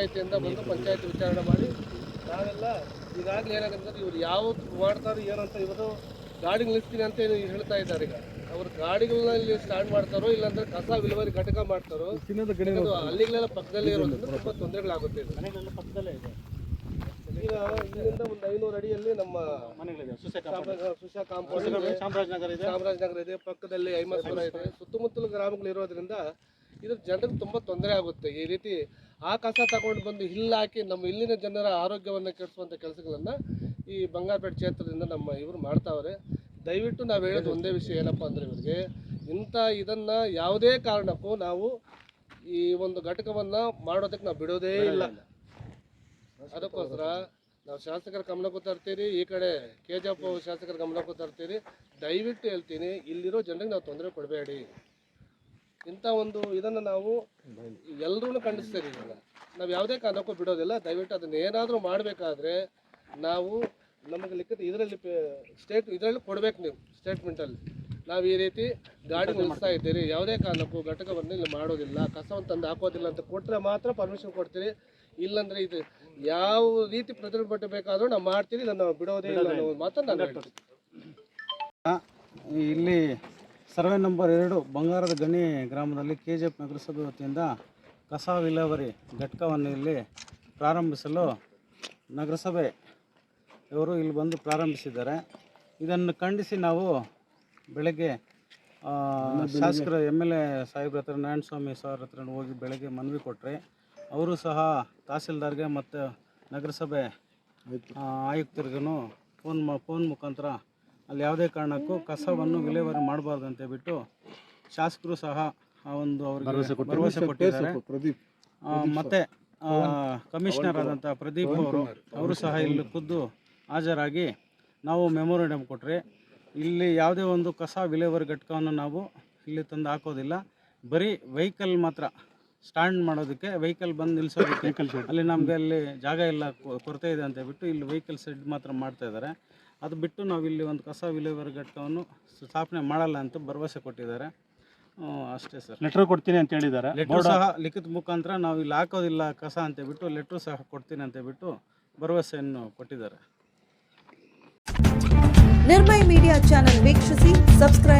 ಪಂಚಾಯತಿಯಿಂದ ಬಂದು ಪಂಚಾಯತಿ ವಿಚಾರಣೆ ಮಾಡಿ ನಾವೆಲ್ಲ ಈಗಾಗಲೇ ಏನಾಗುತ್ತೆ ಇವ್ರು ಯಾವತ್ತು ಮಾಡ್ತಾರೆ ಏನಂತ ಇವರು ಗಾಡಿ ನಿಲ್ಲಿಸ್ತೀನಿ ಅಂತ ಹೇಳ್ತಾ ಇದ್ದಾರೆ. ಈಗ ಅವ್ರು ಗಾಡಿಗಳನ್ನ ಇಲ್ಲಿ ಸ್ಟಾರ್ಟ್ ಮಾಡ್ತಾರೋ ಇಲ್ಲಾಂದ್ರೆ ಕಸ ವಿಲೇವಾರಿ ಘಟಕ ಮಾಡ್ತಾರೋ ಹಳ್ಳಿಗಳೆಲ್ಲ ಪಕ್ಕದಲ್ಲೇ ಇರೋದ್ರಿಂದ ತುಂಬ ತೊಂದರೆಗಳಾಗುತ್ತೆ. ಈಗ ಇಲ್ಲಿಂದ ಒಂದು 500 ಅಡಿಯಲ್ಲಿ ನಮ್ಮ ಸುಶಾ ಕಾಂಪೌಂಡ್ ಚಾಮರಾಜನಗರ ಇದೆ, ಪಕ್ಕದಲ್ಲಿ ಐಮಸ್ಪುರ ಇದೆ, ಸುತ್ತಮುತ್ತಲ ಗ್ರಾಮಗಳು ಇರೋದ್ರಿಂದ ಇದ್ರ ಜನರಿಗೆ ತುಂಬ ತೊಂದರೆ ಆಗುತ್ತೆ. ಈ ರೀತಿ ಆ ಕಸ ತಗೊಂಡು ಬಂದು ಇಲ್ಲಿ ಹಾಕಿ ನಮ್ಮ ಇಲ್ಲಿನ ಜನರ ಆರೋಗ್ಯವನ್ನು ಕೆಡಿಸುವಂಥ ಕೆಲಸಗಳನ್ನು ಈ ಬಂಗಾರಪೇಟೆ ಕ್ಷೇತ್ರದಿಂದ ನಮ್ಮ ಇವರು ಮಾಡ್ತಾವ್ರೆ. ದಯವಿಟ್ಟು ನಾವು ಹೇಳೋದು ಒಂದೇ ವಿಷಯ ಏನಪ್ಪ ಅಂದರೆ ಇವರಿಗೆ ಇಂಥ ಇದನ್ನು ಯಾವುದೇ ಕಾರಣಕ್ಕೂ ನಾವು ಈ ಒಂದು ಘಟಕವನ್ನು ಮಾಡೋದಕ್ಕೆ ನಾವು ಬಿಡೋದೇ ಇಲ್ಲ. ಅದಕ್ಕೋಸ್ಕರ ನಾವು ಶಾಸಕರ ಗಮನಕ್ಕೂ ತರ್ತೀರಿ, ಈ ಕಡೆ KJP ಶಾಸಕರ ಗಮನಕ್ಕೂ ತರ್ತೀರಿ. ದಯವಿಟ್ಟು ಹೇಳ್ತೀನಿ, ಇಲ್ಲಿರೋ ಜನರಿಗೆ ನಾವು ತೊಂದರೆ ಕೊಡಬೇಡಿ. ಇಂಥ ಒಂದು ಇದನ್ನು ನಾವು ಎಲ್ಲರೂ ಖಂಡಿಸ್ತೀರಿ. ಇದನ್ನು ನಾವು ಯಾವುದೇ ಕಾರಣಕ್ಕೂ ಬಿಡೋದಿಲ್ಲ. ದಯವಿಟ್ಟು ಅದನ್ನು ಏನಾದರೂ ಮಾಡಬೇಕಾದ್ರೆ ನಾವು ನಮಗೆ ಲಿಖಿತ ಇದರಲ್ಲಿ ಇದರಲ್ಲಿ ಕೊಡಬೇಕು. ನೀವು ಸ್ಟೇಟ್ಮೆಂಟಲ್ಲಿ ನಾವು ಈ ರೀತಿ ಗಾಡಿ ನಿಲ್ಲಿಸ್ತಾ ಇದ್ದೀರಿ, ಯಾವುದೇ ಕಾರಣಕ್ಕೂ ಘಟಕವನ್ನು ಇಲ್ಲಿ ಮಾಡೋದಿಲ್ಲ, ಕಸವನ್ನು ತಂದು ಹಾಕೋದಿಲ್ಲ ಅಂತ ಕೊಟ್ಟರೆ ಮಾತ್ರ ಪರ್ಮಿಷನ್ ಕೊಡ್ತೀರಿ. ಇಲ್ಲಾಂದರೆ ಇದು ಯಾವ ರೀತಿ ಪ್ರತಿಭಟನೆ ಬೇಕಾದರೂ ನಾವು ಮಾಡ್ತೀವಿ, ಇದನ್ನು ಬಿಡೋದೇ ಇಲ್ಲ ಅನ್ನೋ ಮಾತ್ರ ನಾನು ಹೇಳ್ತೀನಿ. ಇಲ್ಲಿ ಸರ್ವೆ ನಂಬರ್ 2 ಬಂಗಾರದ ಗಣಿ ಗ್ರಾಮದಲ್ಲಿ KJP ನಗರಸಭೆ ವತಿಯಿಂದ ಕಸ ವಿಲೇವಾರಿ ಘಟಕವನ್ನು ಇಲ್ಲಿ ಪ್ರಾರಂಭಿಸಲು ನಗರಸಭೆ ಇವರು ಇಲ್ಲಿ ಬಂದು ಪ್ರಾರಂಭಿಸಿದ್ದಾರೆ. ಇದನ್ನು ಖಂಡಿಸಿ ನಾವು ಬೆಳಗ್ಗೆ ಶಾಸಕರ MLA ಸಾಹೇಬ್ರ ಹತ್ರ ನಾರಾಯಣಸ್ವಾಮಿ ಸರ್ ಹತ್ರ ಹೋಗಿ ಬೆಳಗ್ಗೆ ಮನವಿ ಕೊಟ್ಟರೆ ಅವರು ಸಹ ತಹಸೀಲ್ದಾರ್ಗೆ ಮತ್ತು ನಗರಸಭೆ ಆಯುಕ್ತರಿಗೂ ಫೋನ್ ಮುಖಾಂತರ ಅಲ್ಲಿ ಯಾವುದೇ ಕಾರಣಕ್ಕೂ ಕಸವನ್ನು ವಿಲೇವಾರಿ ಮಾಡಬಾರ್ದು ಅಂತ ಬಿಟ್ಟು ಶಾಸಕರು ಸಹ ಒಂದು ಅವರಿಗೆ ಭರವಸೆ ಕೊಟ್ಟಿದ್ದಾರೆ. ಮತ್ತು ಕಮಿಷನರ್ ಆದಂಥ ಪ್ರದೀಪ್ ಅವರು ಸಹ ಇಲ್ಲಿ ಖುದ್ದು ಹಾಜರಾಗಿ ನಾವು ಮೆಮೊರಂಡಮ್ ಕೊಟ್ಟರೆ ಇಲ್ಲಿ ಯಾವುದೇ ಒಂದು ಕಸ ವಿಲೇವಾರಿ ಘಟಕವನ್ನು ನಾವು ಇಲ್ಲಿ ತಂದು ಹಾಕೋದಿಲ್ಲ. ಬರೀ ವೆಹಿಕಲ್ ಮಾತ್ರ ಸ್ಟ್ಯಾಂಡ್ ಮಾಡೋದಕ್ಕೆ, ವೆಹಿಕಲ್ ಬಂದು ನಿಲ್ಲಿಸೋದಕ್ಕೆ ಅಲ್ಲಿ ನಮಗೆ ಅಲ್ಲಿ ಜಾಗ ಇಲ್ಲ, ಕೊರತೆ ಇದೆ ಅಂತ ಹೇಳ್ಬಿಟ್ಟು ಇಲ್ಲಿ ವೆಹಿಕಲ್ ಶೆಡ್ ಮಾತ್ರ ಮಾಡ್ತಾ ಇದ್ದಾರೆ. ಅದು ಬಿಟ್ಟು ನಾವು ಇಲ್ಲಿ ಒಂದು ಕಸ ವಿಲೇವಾರಿ ಘಟಕವನ್ನು ಸ್ಥಾಪನೆ ಮಾಡಲ್ಲ ಅಂತ ಭರವಸೆ ಕೊಟ್ಟಿದ್ದಾರೆ. ಅಷ್ಟೇ ಸರ್. ಲೆಟರ್ ಕೊಡ್ತೀನಿ ಅಂತ ಹೇಳಿದ್ದಾರೆ. ಲೆಟ್ರು ಸಹ ಲಿಖಿತ ಮುಖಾಂತರ ನಾವು ಇಲ್ಲಿ ಹಾಕೋದಿಲ್ಲ ಕಸ ಅಂತ ಹೇಳ್ಬಿಟ್ಟು ಲೆಟ್ರು ಸಹ ಕೊಡ್ತೀನಿ ಅಂತ ಹೇಳ್ಬಿಟ್ಟು ಭರವಸೆಯನ್ನು ಕೊಟ್ಟಿದ್ದಾರೆ. ನಿರ್ಮಯ ಮೀಡಿಯಾ ಚಾನೆಲ್ ವೀಕ್ಷಿಸಿ, ಸಬ್ಸ್ಕ್ರೈಬ್